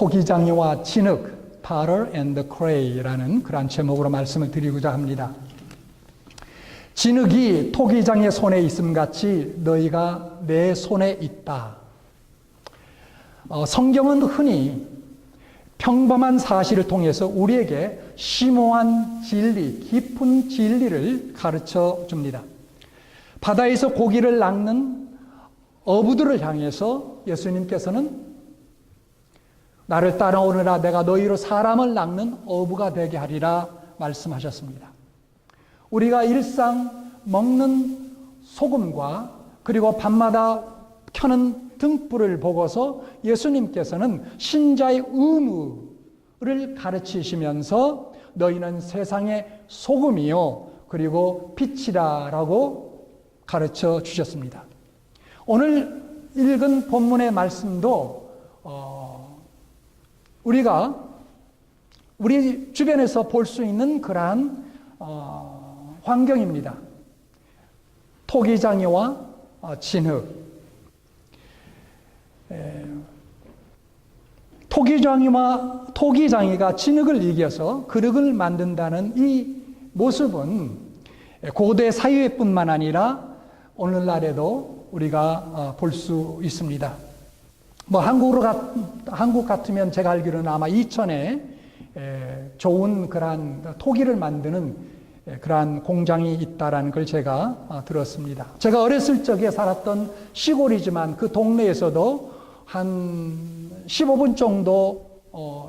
토기장이와 진흙, Potter and Clay라는 그러한 제목으로 말씀을 드리고자 합니다. 진흙이 토기장의 손에 있음같이 너희가 내 손에 있다. 성경은 흔히 평범한 사실을 통해서 우리에게 심오한 진리, 깊은 진리를 가르쳐 줍니다. 바다에서 고기를 낚는 어부들을 향해서 예수님께서는 나를 따라오느라 내가 너희로 사람을 낚는 어부가 되게 하리라 말씀하셨습니다. 우리가 일상 먹는 소금과 그리고 밤마다 켜는 등불을 보고서 예수님께서는 신자의 의무를 가르치시면서 너희는 세상의 소금이요 그리고 빛이다라고 가르쳐 주셨습니다. 오늘 읽은 본문의 말씀도 우리가 우리 주변에서 볼 수 있는 그러한 환경입니다. 토기장이와 진흙. 토기장이가 진흙을 이겨서 그릇을 만든다는 이 모습은 고대 사회뿐만 아니라 오늘날에도 우리가 볼 수 있습니다. 한국 같으면 제가 알기로는 아마 이천에 좋은 그러한 토기를 만드는 그러한 공장이 있다라는 걸 제가 들었습니다. 제가 어렸을 적에 살았던 시골이지만 그 동네에서도 한 15분 정도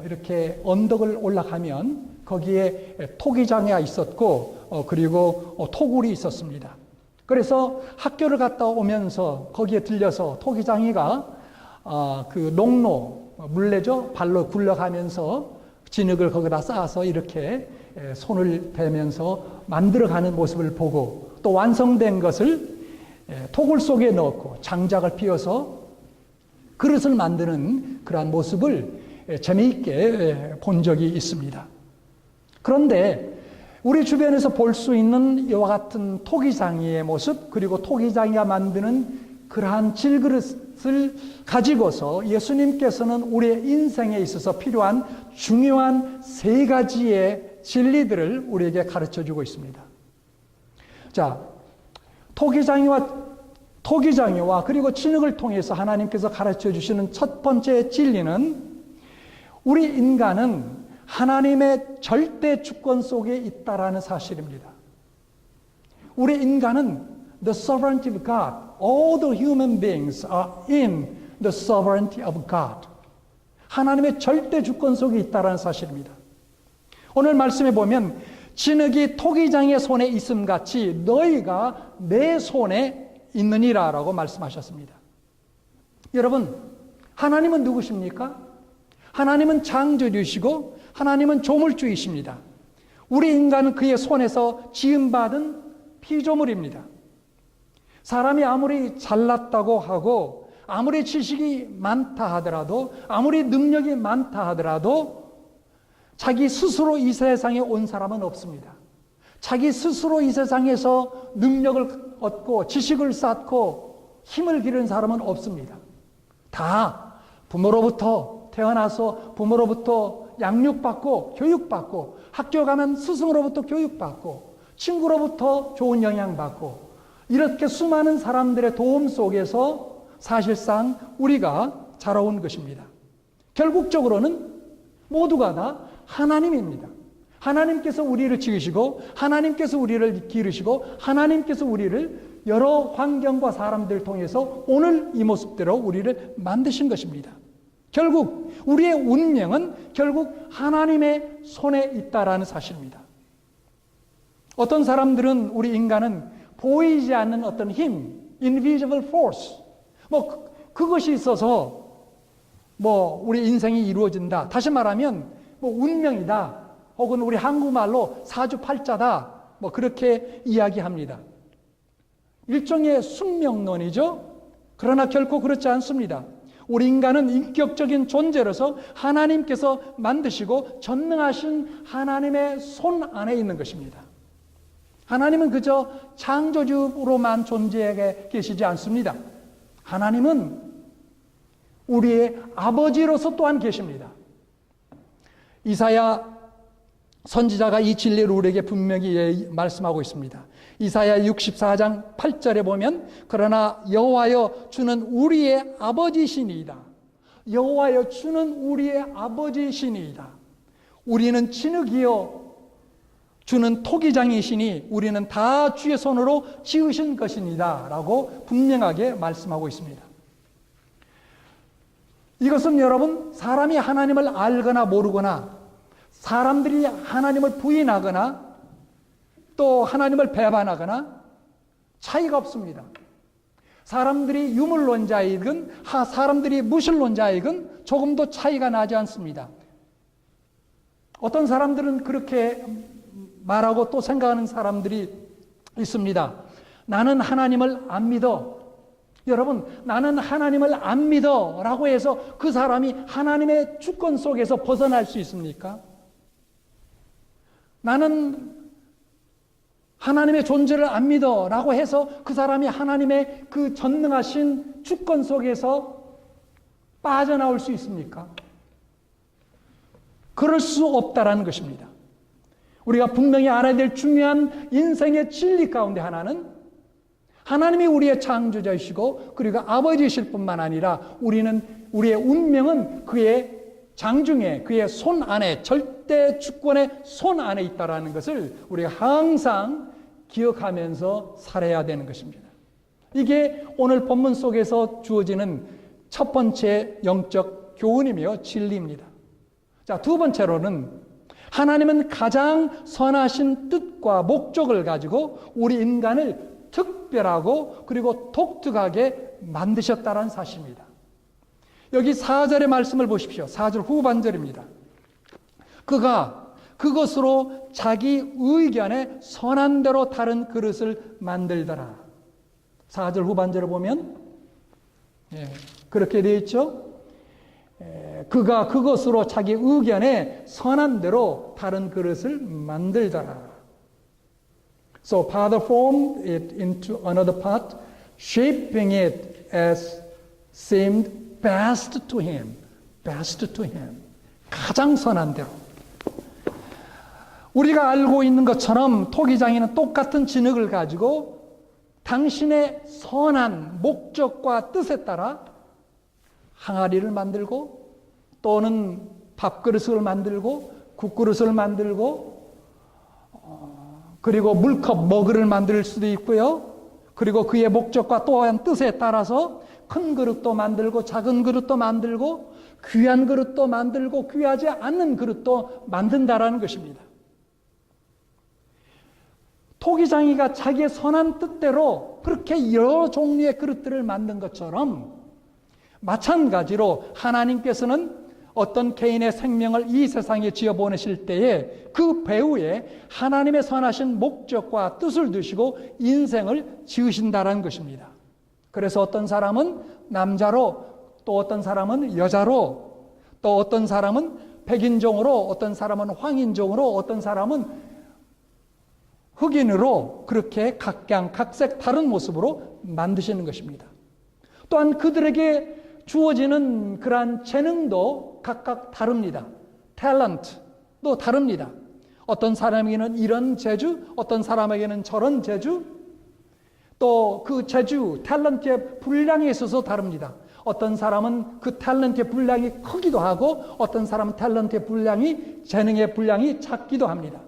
이렇게 언덕을 올라가면 거기에 토기장이 있었고 그리고 토굴이 있었습니다. 그래서 학교를 갔다 오면서 거기에 들려서 토기장이가 그 농로, 물레죠? 발로 굴러가면서 진흙을 거기다 쌓아서 이렇게 손을 대면서 만들어가는 모습을 보고 또 완성된 것을 토굴 속에 넣고 장작을 피워서 그릇을 만드는 그러한 모습을 재미있게 본 적이 있습니다. 그런데 우리 주변에서 볼 수 있는 이와 같은 토기장이의 모습 그리고 토기장이가 만드는 그러한 질그릇을 가지고서 예수님께서는 우리의 인생에 있어서 필요한 중요한 세 가지의 진리들을 우리에게 가르쳐주고 있습니다. 자, 토기장이와 그리고 진흙을 통해서 하나님께서 가르쳐주시는 첫 번째 진리는 우리 인간은 하나님의 절대 주권 속에 있다라는 사실입니다. 우리 인간은 the sovereignty of God. All the human beings are in the sovereignty of God. 하나님의 절대 주권 속에 있다라는 사실입니다. 오늘 말씀에 보면 진흙이 토기장의 손에 있음같이 너희가 내 손에 있느니라라고 말씀하셨습니다. 여러분, 하나님은 누구십니까? 하나님은 창조주이시고 하나님은 조물주이십니다. 우리 인간은 그의 손에서 지음받은 피조물입니다. 사람이 아무리 잘났다고 하고 아무리 지식이 많다 하더라도 아무리 능력이 많다 하더라도 자기 스스로 이 세상에 온 사람은 없습니다. 자기 스스로 이 세상에서 능력을 얻고 지식을 쌓고 힘을 기른 사람은 없습니다. 다 부모로부터 태어나서 부모로부터 양육받고 교육받고 학교 가면 스승으로부터 교육받고 친구로부터 좋은 영향받고 이렇게 수많은 사람들의 도움 속에서 사실상 우리가 자라온 것입니다. 결국적으로는 모두가 다 하나님입니다. 하나님께서 우리를 지으시고 하나님께서 우리를 기르시고 하나님께서 우리를 여러 환경과 사람들을 통해서 오늘 이 모습대로 우리를 만드신 것입니다. 결국 우리의 운명은 결국 하나님의 손에 있다라는 사실입니다. 어떤 사람들은 우리 인간은 보이지 않는 어떤 힘, invisible force, 그것이 있어서 우리 인생이 이루어진다. 다시 말하면 운명이다. 혹은 우리 한국말로 사주팔자다. 그렇게 이야기합니다. 일종의 숙명론이죠. 그러나 결코 그렇지 않습니다. 우리 인간은 인격적인 존재로서 하나님께서 만드시고 전능하신 하나님의 손 안에 있는 것입니다. 하나님은 그저 창조주로만 존재해 계시지 않습니다. 하나님은 우리의 아버지로서 또한 계십니다. 이사야 선지자가 이 진리를 우리에게 분명히 말씀하고 있습니다. 이사야 64장 8절에 보면 그러나 여호와여 주는 우리의 아버지시니이다. 여호와여 주는 우리의 아버지시니이다. 우리는 진흙이요 주는 토기장이시니 우리는 다 주의 손으로 지으신 것이니다 라고 분명하게 말씀하고 있습니다. 이것은 여러분, 사람이 하나님을 알거나 모르거나 사람들이 하나님을 부인하거나 또 하나님을 배반하거나 차이가 없습니다. 사람들이 유물론자이건 사람들이 무신론자이건 조금도 차이가 나지 않습니다. 어떤 사람들은 그렇게 말하고 또 생각하는 사람들이 있습니다. 나는 하나님을 안 믿어. 여러분, 나는 하나님을 안 믿어 라고 해서 그 사람이 하나님의 주권 속에서 벗어날 수 있습니까? 나는 하나님의 존재를 안 믿어 라고 해서 그 사람이 하나님의 그 전능하신 주권 속에서 빠져나올 수 있습니까? 그럴 수 없다라는 것입니다. 우리가 분명히 알아야 될 중요한 인생의 진리 가운데 하나는 하나님이 우리의 창조자이시고 그리고 아버지이실 뿐만 아니라 우리의 운명은 그의 장중에, 그의 손 안에, 절대 주권의 손 안에 있다는 것을 우리가 항상 기억하면서 살아야 되는 것입니다. 이게 오늘 본문 속에서 주어지는 첫 번째 영적 교훈이며 진리입니다. 자, 두 번째로는 하나님은 가장 선하신 뜻과 목적을 가지고 우리 인간을 특별하고 그리고 독특하게 만드셨다는 사실입니다. 여기 4절의 말씀을 보십시오. 4절 후반절입니다. 그가 그것으로 자기 의견에 선한 대로 다른 그릇을 만들더라. 4절 후반절을 보면 그렇게 되어 있죠. 그가 그것으로 자기 의견에 선한 대로 다른 그릇을 만들더라. So Father formed it into another pot, shaping it as seemed best to him. Best to him. 가장 선한 대로. 우리가 알고 있는 것처럼 토기장이는 똑같은 진흙을 가지고 당신의 선한 목적과 뜻에 따라 항아리를 만들고 또는 밥그릇을 만들고 국그릇을 만들고 그리고 물컵 머그를 만들 수도 있고요. 그리고 그의 목적과 또한 뜻에 따라서 큰 그릇도 만들고 작은 그릇도 만들고 귀한 그릇도 만들고 귀하지 않는 그릇도 만든다라는 것입니다. 토기장이가 자기의 선한 뜻대로 그렇게 여러 종류의 그릇들을 만든 것처럼 마찬가지로 하나님께서는 어떤 개인의 생명을 이 세상에 지어보내실 때에 그 배후에 하나님의 선하신 목적과 뜻을 두시고 인생을 지으신다는 것입니다. 그래서 어떤 사람은 남자로, 또 어떤 사람은 여자로, 또 어떤 사람은 백인종으로, 어떤 사람은 황인종으로, 어떤 사람은 흑인으로 그렇게 각색 다른 모습으로 만드시는 것입니다. 또한 그들에게 주어지는 그러한 재능도 각각 다릅니다. 탤런트도 다릅니다. 어떤 사람에게는 이런 재주, 어떤 사람에게는 저런 재주, 또 그 재주, 탤런트의 분량에 있어서 다릅니다. 어떤 사람은 그 탤런트의 분량이 크기도 하고 어떤 사람은 탤런트의 분량이, 재능의 분량이 작기도 합니다.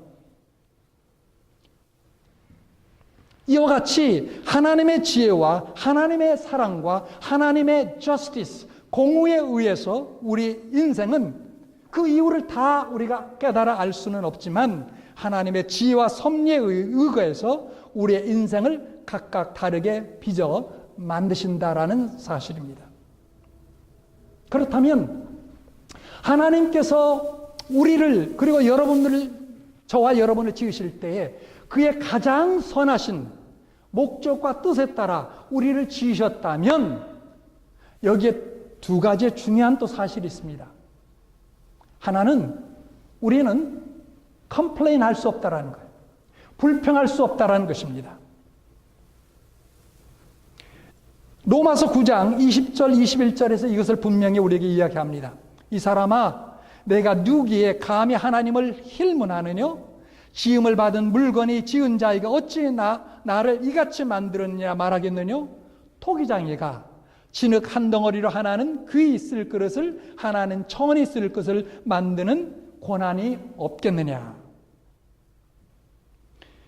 이와 같이 하나님의 지혜와 하나님의 사랑과 하나님의 justice, 공의에 의해서 우리 인생은 그 이유를 다 우리가 깨달아 알 수는 없지만 하나님의 지혜와 섭리에 의거해서 우리의 인생을 각각 다르게 빚어 만드신다라는 사실입니다. 그렇다면 하나님께서 우리를 그리고 여러분들을, 저와 여러분을 지으실 때에 그의 가장 선하신 목적과 뜻에 따라 우리를 지으셨다면 여기에 두 가지의 중요한 또 사실이 있습니다. 하나는 우리는 컴플레인 할 수 없다라는 거예요. 불평할 수 없다라는 것입니다. 로마서 9장 20절 21절에서 이것을 분명히 우리에게 이야기합니다. 이 사람아, 내가 누기에 감히 하나님을 힐문하느냐? 지음을 받은 물건이 지은 자에게 어찌 나를 이같이 만들었냐 말하겠느냐? 토기장이가 진흙 한 덩어리로 하나는 귀 쓸 그릇을 하나는 천이 쓸 것을 만드는 고난이 없겠느냐?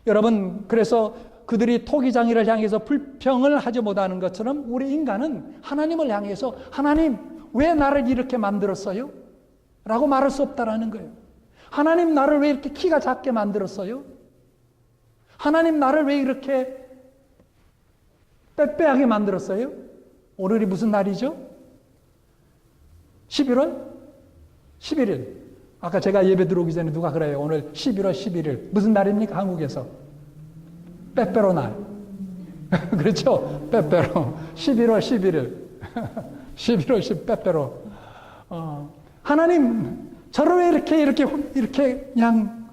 여러분, 그래서 그들이 토기장이를 향해서 불평을 하지 못하는 것처럼 우리 인간은 하나님을 향해서 하나님 왜 나를 이렇게 만들었어요? 라고 말할 수 없다라는 거예요. 하나님 나를 왜 이렇게 키가 작게 만들었어요? 하나님 나를 왜 이렇게 빼빼하게 만들었어요? 오늘이 무슨 날이죠? 11월 11일. 아까 제가 예배 들어오기 전에 누가 그래요. 오늘 11월 11일. 무슨 날입니까? 한국에서. 빼빼로 날. 그렇죠? 빼빼로. 11월 11일. 11월 10일 빼빼로. 하나님, 저를 왜 이렇게 그냥,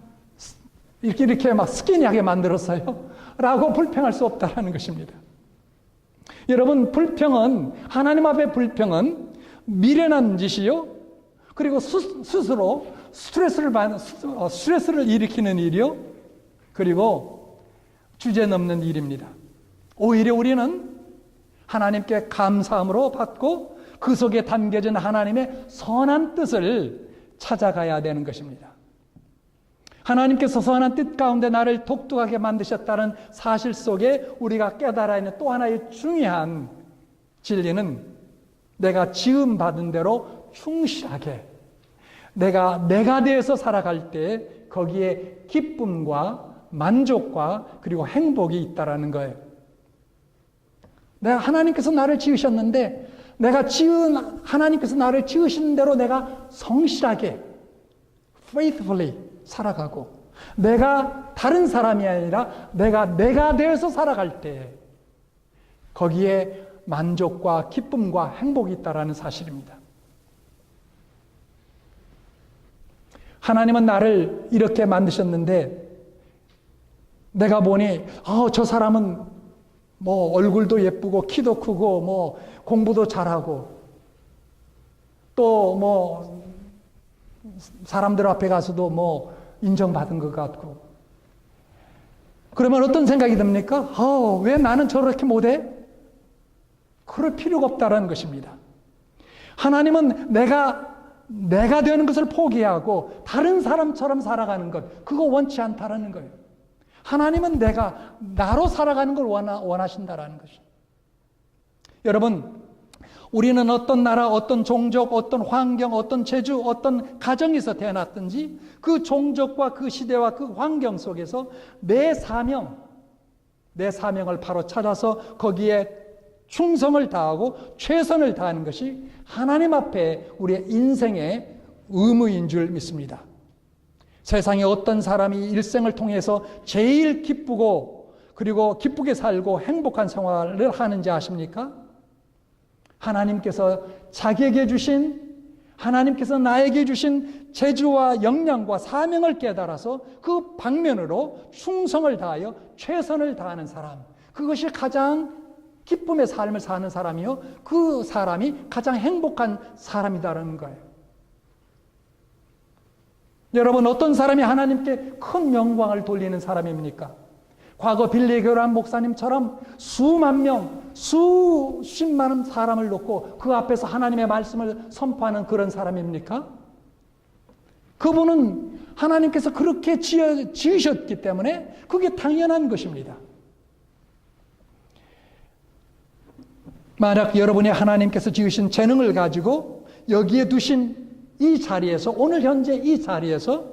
이렇게 막 스키니하게 만들었어요? 라고 불평할 수 없다라는 것입니다. 여러분, 불평은, 하나님 앞에 불평은 미련한 짓이요. 그리고 스스로 스트레스를 일으키는 일이요. 그리고 주제 넘는 일입니다. 오히려 우리는 하나님께 감사함으로 받고 그 속에 담겨진 하나님의 선한 뜻을 찾아가야 되는 것입니다. 하나님께서 선한 뜻 가운데 나를 독특하게 만드셨다는 사실 속에 우리가 깨달아야 하는 또 하나의 중요한 진리는 내가 지음받은 대로 충실하게 내가 되어서 살아갈 때 거기에 기쁨과 만족과 그리고 행복이 있다라는 거예요. 내가 하나님께서 나를 지으셨는데 하나님께서 나를 지으신 대로 내가 성실하게 faithfully 살아가고 내가 다른 사람이 아니라 내가 되어서 살아갈 때 거기에 만족과 기쁨과 행복이 있다라는 사실입니다. 하나님은 나를 이렇게 만드셨는데 내가 보니 저 사람은 뭐 얼굴도 예쁘고 키도 크고 뭐 공부도 잘하고 또 뭐 사람들 앞에 가서도 뭐 인정받은 것 같고 그러면 어떤 생각이 듭니까? 왜 나는 저렇게 못해? 그럴 필요가 없다는 것입니다. 하나님은 내가 되는 것을 포기하고 다른 사람처럼 살아가는 것, 그거 원치 않다라는 거예요. 하나님은 나로 살아가는 걸 원하신다라는 것입니다. 여러분, 우리는 어떤 나라, 어떤 종족, 어떤 환경, 어떤 재주, 어떤 가정에서 태어났든지 그 종족과 그 시대와 그 환경 속에서 내 사명을 바로 찾아서 거기에 충성을 다하고 최선을 다하는 것이 하나님 앞에 우리의 인생의 의무인 줄 믿습니다. 세상에 어떤 사람이 일생을 통해서 제일 기쁘고 그리고 기쁘게 살고 행복한 생활을 하는지 아십니까? 하나님께서 자기에게 주신 하나님께서 나에게 주신 재주와 역량과 사명을 깨달아서 그 방면으로 충성을 다하여 최선을 다하는 사람, 그것이 가장 기쁨의 삶을 사는 사람이요, 그 사람이 가장 행복한 사람이다라는 거예요. 여러분, 어떤 사람이 하나님께 큰 영광을 돌리는 사람입니까? 과거 빌리 교란 목사님처럼 수만 명, 수십만 사람을 놓고 그 앞에서 하나님의 말씀을 선포하는 그런 사람입니까? 그분은 하나님께서 그렇게 지으셨기 때문에 그게 당연한 것입니다. 만약 여러분이 하나님께서 지으신 재능을 가지고 여기에 두신 이 자리에서, 오늘 현재 이 자리에서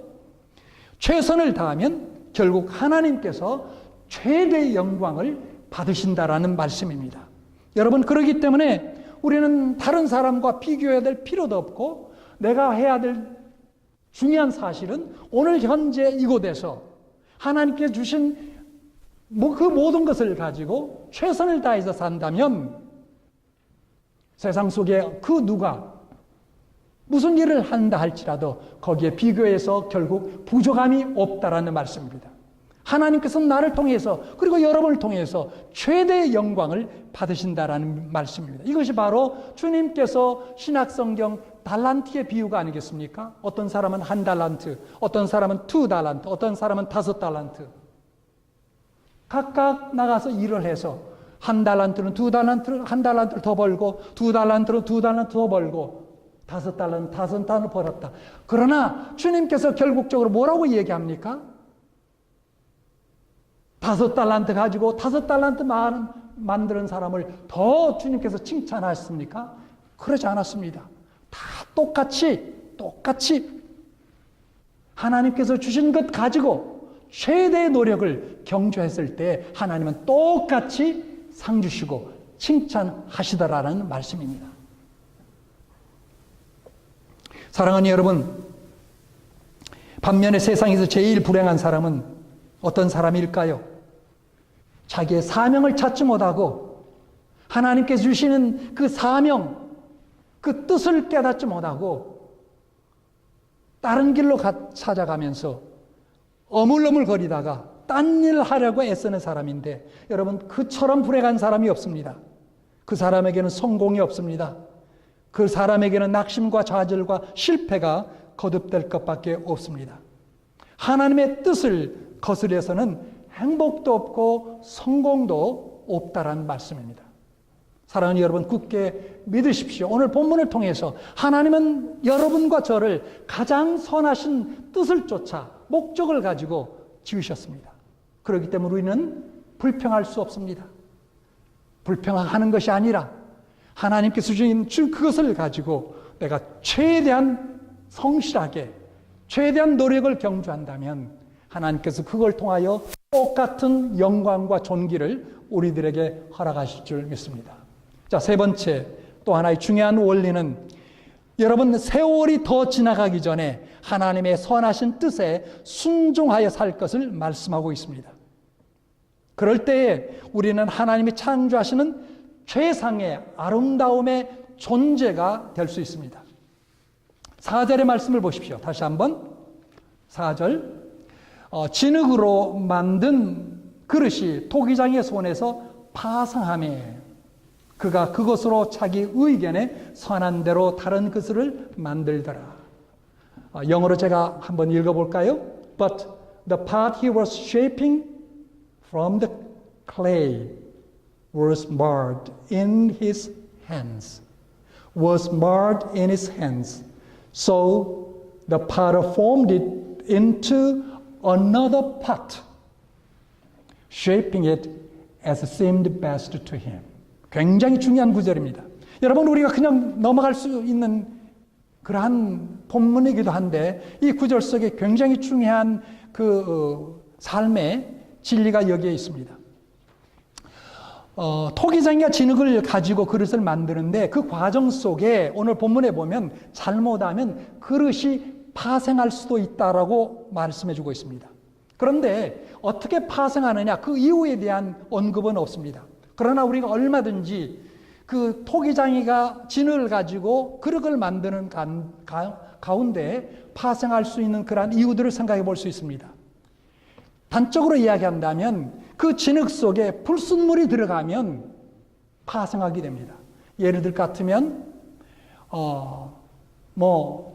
최선을 다하면 결국 하나님께서 최대의 영광을 받으신다라는 말씀입니다. 여러분, 그렇기 때문에 우리는 다른 사람과 비교해야 될 필요도 없고 내가 해야 될 중요한 사실은 오늘 현재 이곳에서 하나님께 주신 그 모든 것을 가지고 최선을 다해서 산다면 세상 속에 그 누가 무슨 일을 한다 할지라도 거기에 비교해서 결국 부족함이 없다라는 말씀입니다. 하나님께서 나를 통해서 그리고 여러분을 통해서 최대의 영광을 받으신다라는 말씀입니다. 이것이 바로 주님께서 신약성경 달란트의 비유가 아니겠습니까? 어떤 사람은 1달란트, 어떤 사람은 2달란트, 어떤 사람은 5달란트. 각각 나가서 일을 해서 1달란트는 2달란트를, 1달란트를 더 벌고 2달란트는 2달란트 더 벌고 5달란트, 5달란트 벌었다. 그러나 주님께서 결국적으로 뭐라고 얘기합니까? 5달란트 가지고 5달란트 만드는 사람을 더 주님께서 칭찬하셨습니까? 그러지 않았습니다. 다 똑같이 하나님께서 주신 것 가지고 최대의 노력을 경주했을 때 하나님은 똑같이 상 주시고 칭찬하시더라는 말씀입니다. 사랑하는 여러분, 반면에 세상에서 제일 불행한 사람은 어떤 사람일까요? 자기의 사명을 찾지 못하고 하나님께서 주시는 그 사명, 그 뜻을 깨닫지 못하고 다른 길로 찾아가면서 어물어물거리다가 딴 일 하려고 애쓰는 사람인데, 여러분, 그처럼 불행한 사람이 없습니다. 그 사람에게는 성공이 없습니다. 그 사람에게는 낙심과 좌절과 실패가 거듭될 것밖에 없습니다. 하나님의 뜻을 거스려서는 행복도 없고 성공도 없다라는 말씀입니다. 사랑하는 여러분, 굳게 믿으십시오. 오늘 본문을 통해서 하나님은 여러분과 저를 가장 선하신 뜻을 쫓아 목적을 가지고 지으셨습니다. 그렇기 때문에 우리는 불평할 수 없습니다. 불평하는 것이 아니라 하나님께서 주신 그것을 가지고 내가 최대한 성실하게, 최대한 노력을 경주한다면 하나님께서 그걸 통하여 똑같은 영광과 존귀를 우리들에게 허락하실 줄 믿습니다. 자, 세 번째, 또 하나의 중요한 원리는, 여러분, 세월이 더 지나가기 전에 하나님의 선하신 뜻에 순종하여 살 것을 말씀하고 있습니다. 그럴 때에 우리는 하나님이 창조하시는 최상의 아름다움의 존재가 될 수 있습니다. 4절의 말씀을 보십시오. 다시 한번 4절. 진흙으로 만든 그릇이 토기장의 손에서 파상하매 그가 그것으로 자기 의견에 선한 대로 다른 그릇을 만들더라. 영어로 제가 한번 읽어볼까요? But the pot he was shaping from the clay was marred in his hands. So the potter formed it into another pot, shaping it as seemed best to him. 굉장히 중요한 구절입니다. 여러분, 우리가 그냥 넘어갈 수 있는 그러한 본문이기도 한데 이 구절 속에 굉장히 중요한 삶의 진리가 여기에 있습니다. 토기장이가 진흙을 가지고 그릇을 만드는데 그 과정 속에 오늘 본문에 보면 잘못하면 그릇이 파생할 수도 있다라고 말씀해 주고 있습니다. 그런데 어떻게 파생하느냐, 그 이유에 대한 언급은 없습니다. 그러나 우리가 얼마든지 그 토기장이가 진흙을 가지고 그릇을 만드는 가운데 파생할 수 있는 그러한 이유들을 생각해 볼 수 있습니다. 단적으로 이야기한다면 그 진흙 속에 불순물이 들어가면 파생하게 됩니다. 예를 들 같으면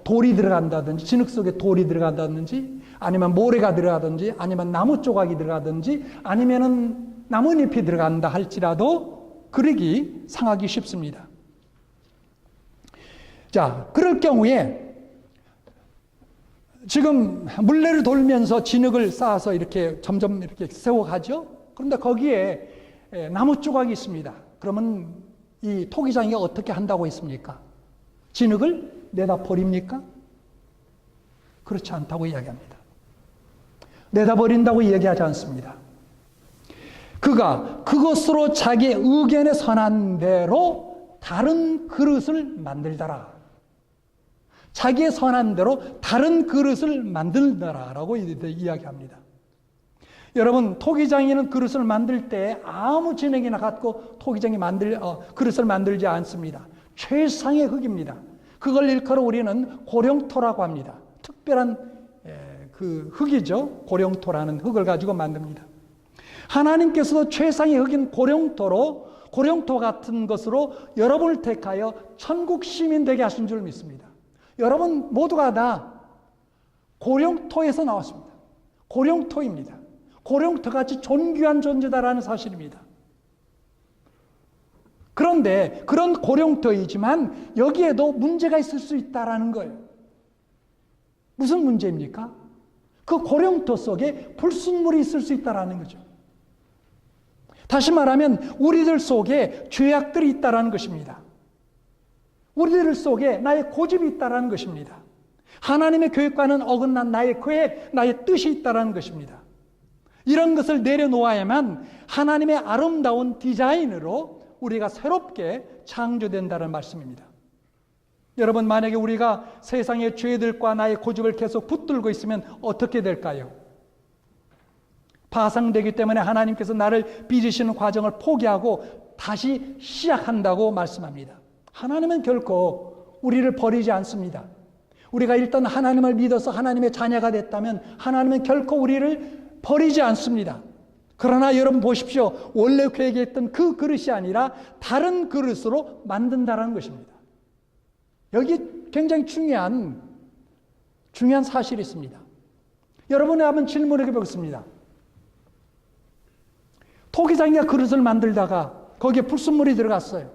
돌이 들어간다든지, 진흙 속에 돌이 들어간다든지, 아니면 모래가 들어가든지, 아니면 나무 조각이 들어가든지, 아니면은 나뭇잎이 들어간다 할지라도 그릇이 상하기 쉽습니다. 자, 그럴 경우에 지금 물레를 돌면서 진흙을 쌓아서 이렇게 점점 이렇게 세워가죠. 그런데 거기에 나무 조각이 있습니다. 그러면 이 토기장이가 어떻게 한다고 했습니까? 진흙을 내다 버립니까? 그렇지 않다고 이야기합니다. 내다 버린다고 이야기하지 않습니다. 그가 그것으로 자기의 의견에 선한 대로 다른 그릇을 만들더라. 자기의 선한 대로 다른 그릇을 만들더라라고 이야기합니다. 여러분, 토기장이는 그릇을 만들 때 아무 진흙이나 갖고 토기장이 그릇을 만들지 않습니다. 최상의 흙입니다. 그걸 일컬어 우리는 고령토라고 합니다. 특별한 그 흙이죠. 고령토라는 흙을 가지고 만듭니다. 하나님께서도 최상의 흙인 고령토 같은 것으로 여러분을 택하여 천국 시민 되게 하신 줄 믿습니다. 여러분 모두가 다 고령토에서 나왔습니다. 고령토입니다. 고령토같이 존귀한 존재다라는 사실입니다. 그런데 그런 고령토이지만 여기에도 문제가 있을 수 있다는 거예요. 무슨 문제입니까? 그 고령토 속에 불순물이 있을 수 있다는 거죠. 다시 말하면 우리들 속에 죄악들이 있다는 것입니다. 우리들 속에 나의 고집이 있다는 것입니다. 하나님의 계획과는 어긋난 나의 계획, 나의 뜻이 있다는 것입니다. 이런 것을 내려놓아야만 하나님의 아름다운 디자인으로 우리가 새롭게 창조된다는 말씀입니다. 여러분, 만약에 우리가 세상의 죄들과 나의 고집을 계속 붙들고 있으면 어떻게 될까요? 파상되기 때문에 하나님께서 나를 빚으시는 과정을 포기하고 다시 시작한다고 말씀합니다. 하나님은 결코 우리를 버리지 않습니다. 우리가 일단 하나님을 믿어서 하나님의 자녀가 됐다면 하나님은 결코 우리를 버리지 않습니다. 그러나 여러분 보십시오. 원래 계획했던 그 그릇이 아니라 다른 그릇으로 만든다는 것입니다. 여기 굉장히 중요한 사실이 있습니다. 여러분이 한번 질문해 보겠습니다. 토기장이가 그릇을 만들다가 거기에 불순물이 들어갔어요.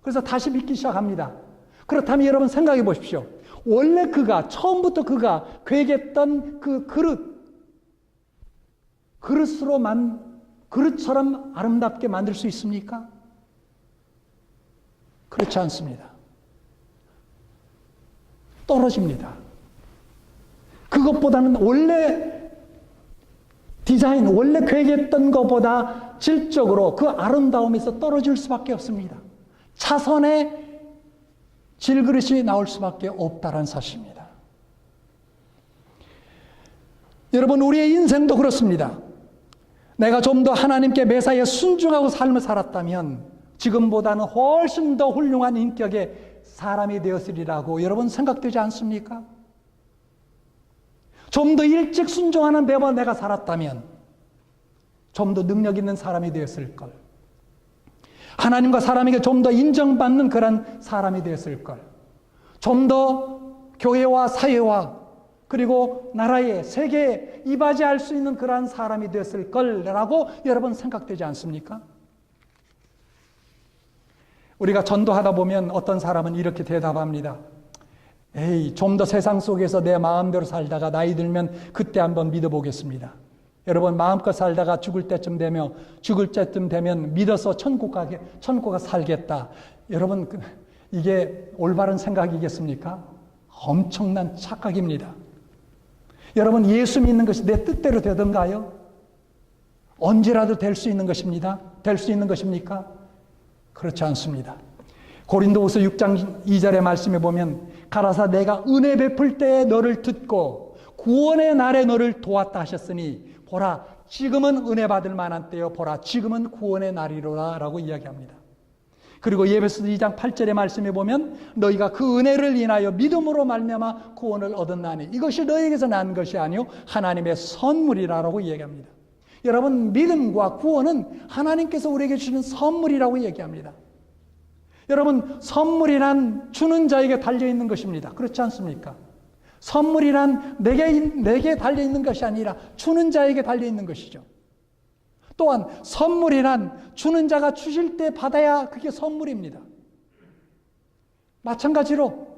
그래서 다시 빚기 시작합니다. 그렇다면 여러분 생각해 보십시오. 원래 처음부터 그가 계획했던 그 그릇처럼 아름답게 만들 수 있습니까? 그렇지 않습니다. 떨어집니다. 그것보다는 원래 디자인, 원래 계획했던 것보다 질적으로 그 아름다움에서 떨어질 수밖에 없습니다. 차선의 질그릇이 나올 수밖에 없다는 사실입니다. 여러분, 우리의 인생도 그렇습니다. 내가 좀 더 하나님께 매사에 순종하고 삶을 살았다면 지금보다는 훨씬 더 훌륭한 인격의 사람이 되었으리라고 여러분 생각되지 않습니까? 좀 더 일찍 순종하는 배로 내가 살았다면 좀 더 능력 있는 사람이 되었을 걸. 하나님과 사람에게 좀 더 인정받는 그런 사람이 되었을 걸. 좀 더 교회와 사회와 그리고 나라에 세계에 이바지할 수 있는 그러한 사람이 되었을 거라고 여러분 생각되지 않습니까? 우리가 전도하다 보면 어떤 사람은 이렇게 대답합니다. 에이, 좀 더 세상 속에서 내 마음대로 살다가 나이 들면 그때 한번 믿어보겠습니다. 여러분, 마음껏 살다가 죽을 때쯤 되면 믿어서 천국 가 살겠다. 여러분, 이게 올바른 생각이겠습니까? 엄청난 착각입니다. 여러분, 예수 믿는 것이 내 뜻대로 되던가요? 언제라도 될 수 있는 것입니다. 될 수 있는 것입니까? 그렇지 않습니다. 고린도후서 6장 2절의 말씀에 보면 가라사 내가 은혜 베풀 때에 너를 듣고 구원의 날에 너를 도왔다 하셨으니 보라 지금은 은혜 받을 만한 때요 보라 지금은 구원의 날이로라 라고 이야기합니다. 그리고 에베소서 2장 8절의 말씀에 보면 너희가 그 은혜를 인하여 믿음으로 말미암아 구원을 얻었나니 이것이 너희에게서 난 것이 아니요 하나님의 선물이라고 이야기합니다. 여러분, 믿음과 구원은 하나님께서 우리에게 주시는 선물이라고 얘기합니다. 여러분, 선물이란 주는 자에게 달려있는 것입니다. 그렇지 않습니까? 선물이란 내게 달려있는 것이 아니라 주는 자에게 달려있는 것이죠. 또한 선물이란 주는 자가 주실 때 받아야 그게 선물입니다. 마찬가지로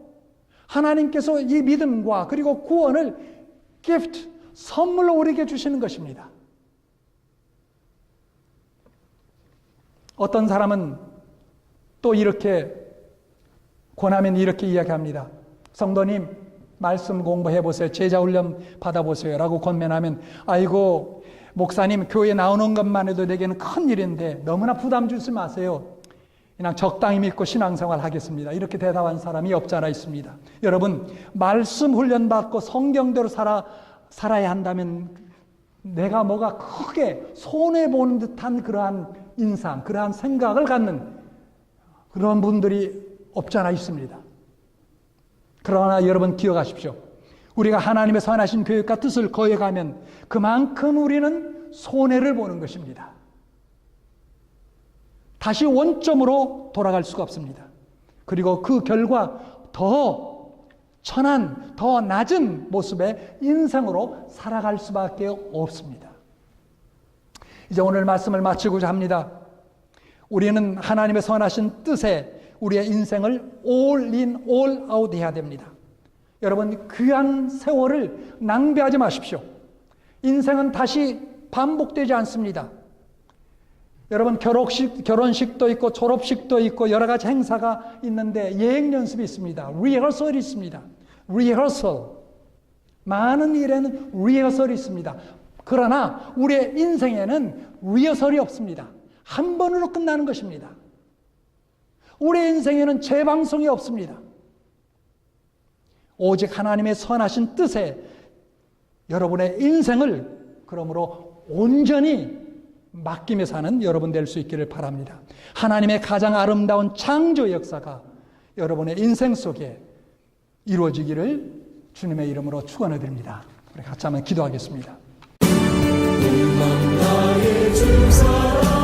하나님께서 이 믿음과 그리고 구원을 gift, 선물로 우리에게 주시는 것입니다. 어떤 사람은 또 이렇게 권하면 이렇게 이야기합니다. 성도님, 말씀 공부해보세요. 제자훈련 받아보세요. 라고 권면하면 아이고 목사님 교회 나오는 것만 해도 내게는 큰 일인데 너무나 부담 주지 마세요. 그냥 적당히 믿고 신앙생활 하겠습니다. 이렇게 대답한 사람이 없지 않아 있습니다. 여러분, 말씀 훈련받고 성경대로 살아야 한다면 내가 뭐가 크게 손해보는 듯한 그러한 인상, 그러한 생각을 갖는 그런 분들이 없지 않아 있습니다. 그러나 여러분 기억하십시오. 우리가 하나님의 선하신 계획과 뜻을 거역하면 그만큼 우리는 손해를 보는 것입니다. 다시 원점으로 돌아갈 수가 없습니다. 그리고 그 결과 더 천한, 더 낮은 모습의 인생으로 살아갈 수밖에 없습니다. 이제 오늘 말씀을 마치고자 합니다. 우리는 하나님의 선하신 뜻에 우리의 인생을 all in, all out 해야 됩니다. 여러분, 귀한 세월을 낭비하지 마십시오. 인생은 다시 반복되지 않습니다. 여러분, 결혼식도 있고 졸업식도 있고 여러 가지 행사가 있는데 예행 연습이 있습니다. 리허설이 있습니다. 리허설. 많은 일에는 리허설이 있습니다. 그러나 우리의 인생에는 리허설이 없습니다. 한 번으로 끝나는 것입니다. 우리의 인생에는 재방송이 없습니다. 오직 하나님의 선하신 뜻에 여러분의 인생을 그러므로 온전히 맡기며 사는 여러분 될 수 있기를 바랍니다. 하나님의 가장 아름다운 창조 역사가 여러분의 인생 속에 이루어지기를 주님의 이름으로 축원해 드립니다. 우리 같이 한번 기도하겠습니다. 나의 주 사랑